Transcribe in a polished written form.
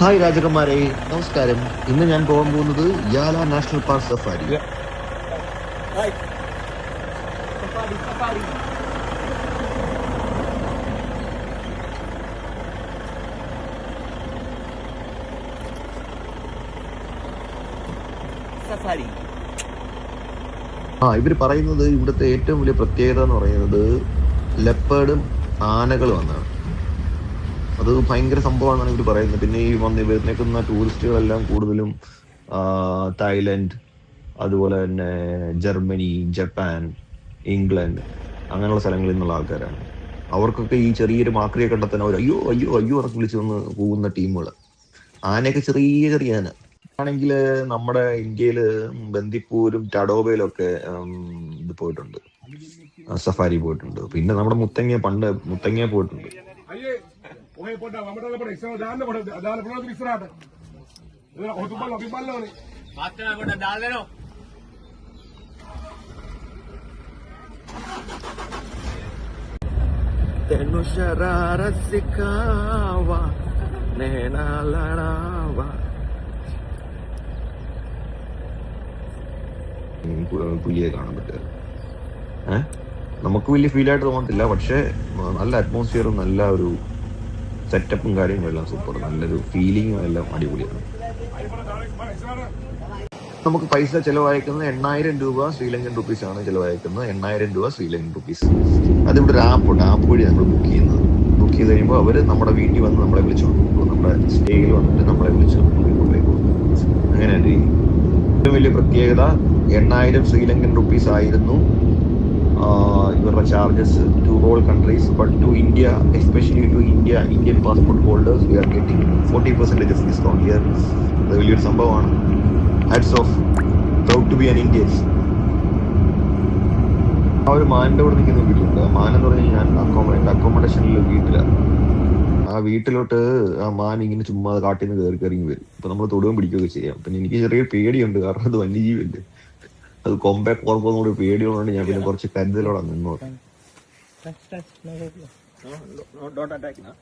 Hi രാജകുമാരെ, നമസ്കാരം. ഇന്ന് ഞാൻ പോകാൻ പോകുന്നത് Yala national park safari. Right. Safari, safari. Safari. ഇവർ പറയുന്നത് ഇവിടുത്തെ ഏറ്റവും വലിയ പ്രത്യേകത എന്ന് പറയുന്നത് ലെപ്പേർഡും ആനകളും എന്നാണ്. അത് ഭയങ്കര സംഭവമാണെന്നാണ് ഇവർ പറയുന്നത്. പിന്നെ ഈ വരുന്നേക്കുന്ന ടൂറിസ്റ്റുകളെല്ലാം കൂടുതലും തായ്ലൻഡ്, അതുപോലെ തന്നെ ജർമ്മനി, ജപ്പാൻ, ഇംഗ്ലണ്ട് അങ്ങനെയുള്ള സ്ഥലങ്ങളിൽ നിന്നുള്ള ആൾക്കാരാണ്. അവർക്കൊക്കെ ഈ ചെറിയൊരു മാക്രിയെ കണ്ടെത്താൻ അവർ അയ്യോ അയ്യോ അയ്യോ ഉറക്കെ വിളിച്ചു വന്ന് പോകുന്ന ടീമുകൾ. ആനയൊക്കെ ചെറിയ ചെറിയ ആന ആണെങ്കിൽ നമ്മുടെ ഇന്ത്യയില് ബന്ദിപ്പൂരും ടഡോബയിലും ഒക്കെ ഇത് പോയിട്ടുണ്ട്, സഫാരി പോയിട്ടുണ്ട്. പിന്നെ നമ്മുടെ മുത്തങ്ങ പോയിട്ടുണ്ട്. പുലിയെ കാണാൻ പറ്റുക. നമുക്ക് വലിയ ഫീലായിട്ട് തോന്നത്തില്ല, പക്ഷെ നല്ല അറ്റ്മോസ്ഫിയറും നല്ല ഒരു സെറ്റപ്പും കാര്യങ്ങളും എല്ലാം സൂപ്പർ. നല്ലൊരു ഫീലിങ്ങും എല്ലാം അടിപൊളിയാണ്. നമുക്ക് പൈസ ചെലവഴിക്കുന്നത് 8,000 രൂപ ശ്രീലങ്കൻ റുപ്പീസ് ആണ് ചെലവഴിക്കുന്നത്. 8,000 രൂപ ശ്രീലങ്കൻ റുപ്പീസ്. അതിവിടെ ഒരു ആപ്പുണ്ട്, ആപ്പ് വഴി നമ്മൾ ബുക്ക് ചെയ്ത് കഴിയുമ്പോൾ അവർ നമ്മുടെ വീട്ടിൽ വന്ന് നമ്മളെ വിളിച്ചു കൊണ്ടുപോകും. നമ്മുടെ സ്റ്റേയിൽ വന്നിട്ട് നമ്മളെ വിളിച്ച് കൊണ്ടുപോകും. അങ്ങനെയാണ് ഏറ്റവും വലിയ പ്രത്യേകത. 8,000 ശ്രീലങ്കൻ റുപ്പീസ് ആയിരുന്നു ഇവരുടെ charges to all countries. But to India, especially to Indian passport holders, we are getting 40% discount here. അത് വലിയൊരു സംഭവമാണ്. Hats off, proud to be an Indian. ആ ഒരു മാനിന്റെ കൂടെ നിൽക്കുന്ന വീട്ടിലുണ്ട്. മാൻ എന്ന് പറഞ്ഞു കഴിഞ്ഞാൽ അക്കോമഡേഷനിൽ വീട്ടിലാണ്. ആ വീട്ടിലോട്ട് ആ മാൻ ഇങ്ങനെ ചുമ്മാ കാട്ടിൽ നിന്ന് കയറി വരും. ഇപ്പൊ നമ്മൾ തൊടുകയും പിടിക്കുകയൊക്കെ ചെയ്യാം. പിന്നെ എനിക്ക് ചെറിയ പേടിയുണ്ട്, കാരണം അത് വന്യജീവല്ലേ. അത് കൊമ്പെ കോർപ്പൊന്നും കൂടി പേടിയുള്ളതുകൊണ്ട് ഞാൻ പിന്നെ കുറച്ച് കരുതലോടെ നിന്നോ. Don't attack now.